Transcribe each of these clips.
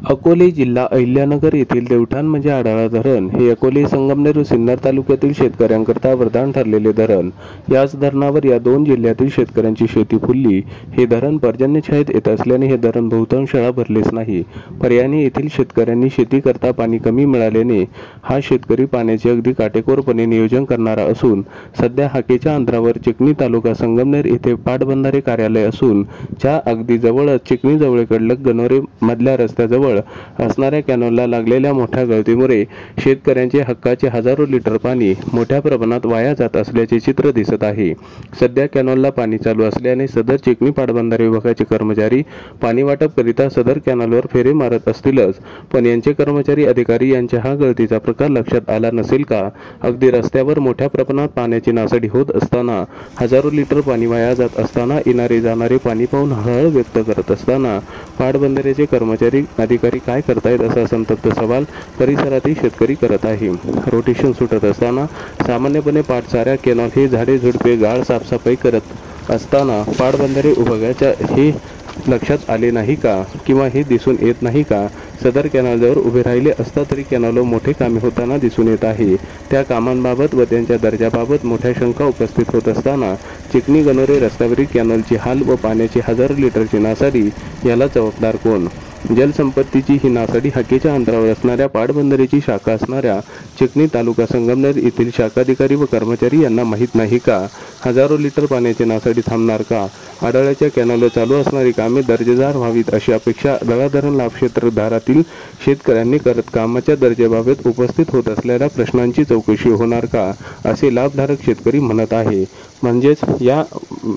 अकोले जिल्हा अहिल्यानगर येथील देवठाण म्हणजे आढाळा धरण हे अकोले, संगमनेर व सिन्नर तालुक्यातील शेतकऱ्यांकरता वरदान ठरलेले धरण. याच धरणावर या दोन जिल्ह्यातील शेतकऱ्यांची शेती फुलली. हे धरण पर्जन्यछायेत येत असल्याने हे धरण बहुतांश वेळा भरलेच नाही. पर्यायाने येथील शेतकऱ्यांनी शेती करता पाणी कमी मिळाल्याने हा शेतकरी पाण्याचे अगदी काटेकोरपणे नियोजन करणारा असून सध्या हाकेच्या अंतरावर चिखली तालुका संगमनेर येथे पाटबंधारे कार्यालय असून च्या अगदी जवळच चिखली जवळकडलक गणोरे मधल्या रस्त्याजवळ असणाऱ्या कॅनलला लागलेल्या मोठ्या गळतीमुळे शेतकऱ्यांचे हक्काचे हजारो लिटर पाणी मोठ्या प्रमाणात वाया जात असल्याचे चित्र दिसत आहे. सध्या कॅनलला पाणी चालू असल्याने सदर चिखली पाटबंधारे विभागाचे कर्मचारी पाणी वाटप करिता सदर कॅनलवर फेरे मारत असतीलच, पण यांचे कर्मचारी अधिकारी यांच्या हा गळतीचा प्रकार लक्षात आला नसेल का? अगदी रस्त्यावर मोठ्या प्रमाणात पाण्याची नासाडी होत असताना, हजारो लिटर पाणी वाया जात असताना, येणारे जाणारे पाणी पाहून हळहळ व्यक्त करत असताना पाटबंधारेचे कर्मचारी अधिकारी काय करतायत असा संतप्त सवाल परिसरातील शेतकरी करत आहे. रोटेशन सुटत असताना सामान्यपणे पाटसाऱ्या कॅनल हे झाडे झुडपे गाळ साफसफाई करत असताना पाटबंधारे विभागाच्या हे लक्षात आले नाही का, किंवा हे दिसून येत नाही का? सदर कॅनलजवळ उभे राहिले असता तरी कॅनलवर मोठे कामे होताना दिसून येत आहे. त्या कामांबाबत व त्यांच्या दर्जाबाबत मोठ्या शंका उपस्थित होत असताना चिखली गणोरे रस्त्यावरील कॅनलची हाल व पाण्याची हजारो लिटरची नासाडी याला जबाबदार कोण? जलसंपत्तीची ही नासाडी हाकेच्या अंतरावर असणाऱ्या पाटबंधारेची शाखा असणाऱ्या चिखली तालुका संगमनेर येथील शाखाधिकारी व कर्मचारी यांना माहीत नाही का? हजारो लिटर पाण्याची नासाडी थांबणार का? आढळ्याच्या कॅनलवर चालू असणारी कामे दर्जेदार व्हावीत अशी अपेक्षा आढळा धरण लाभक्षेत्रधारातील शेतकऱ्यांनी करत कामाच्या दर्जाबाबत उपस्थित होत असलेल्या प्रश्नांची चौकशी होणार का, असे लाभधारक शेतकरी म्हणत आहे. म्हणजेच या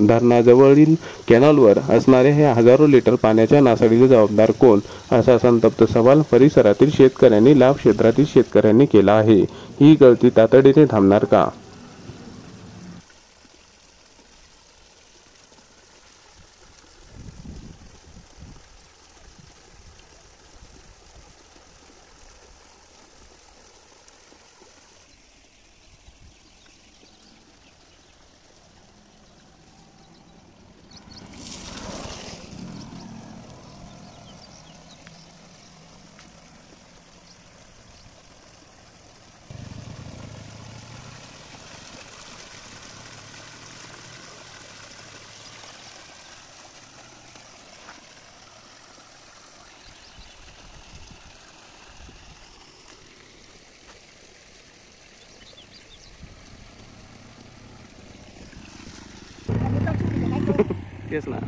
धरणाजवळील कॅनलवर असणाऱ्या हे हजारो लिटर पाण्याच्या नासाडीला जबाबदार कोण, असा संतप्त सवाल परिसरातील शेतकऱ्यांनी लाभ क्षेत्रातील शेतकऱ्यांनी केला आहे. ही गळती तातडीने थांबणार का? तेच ना.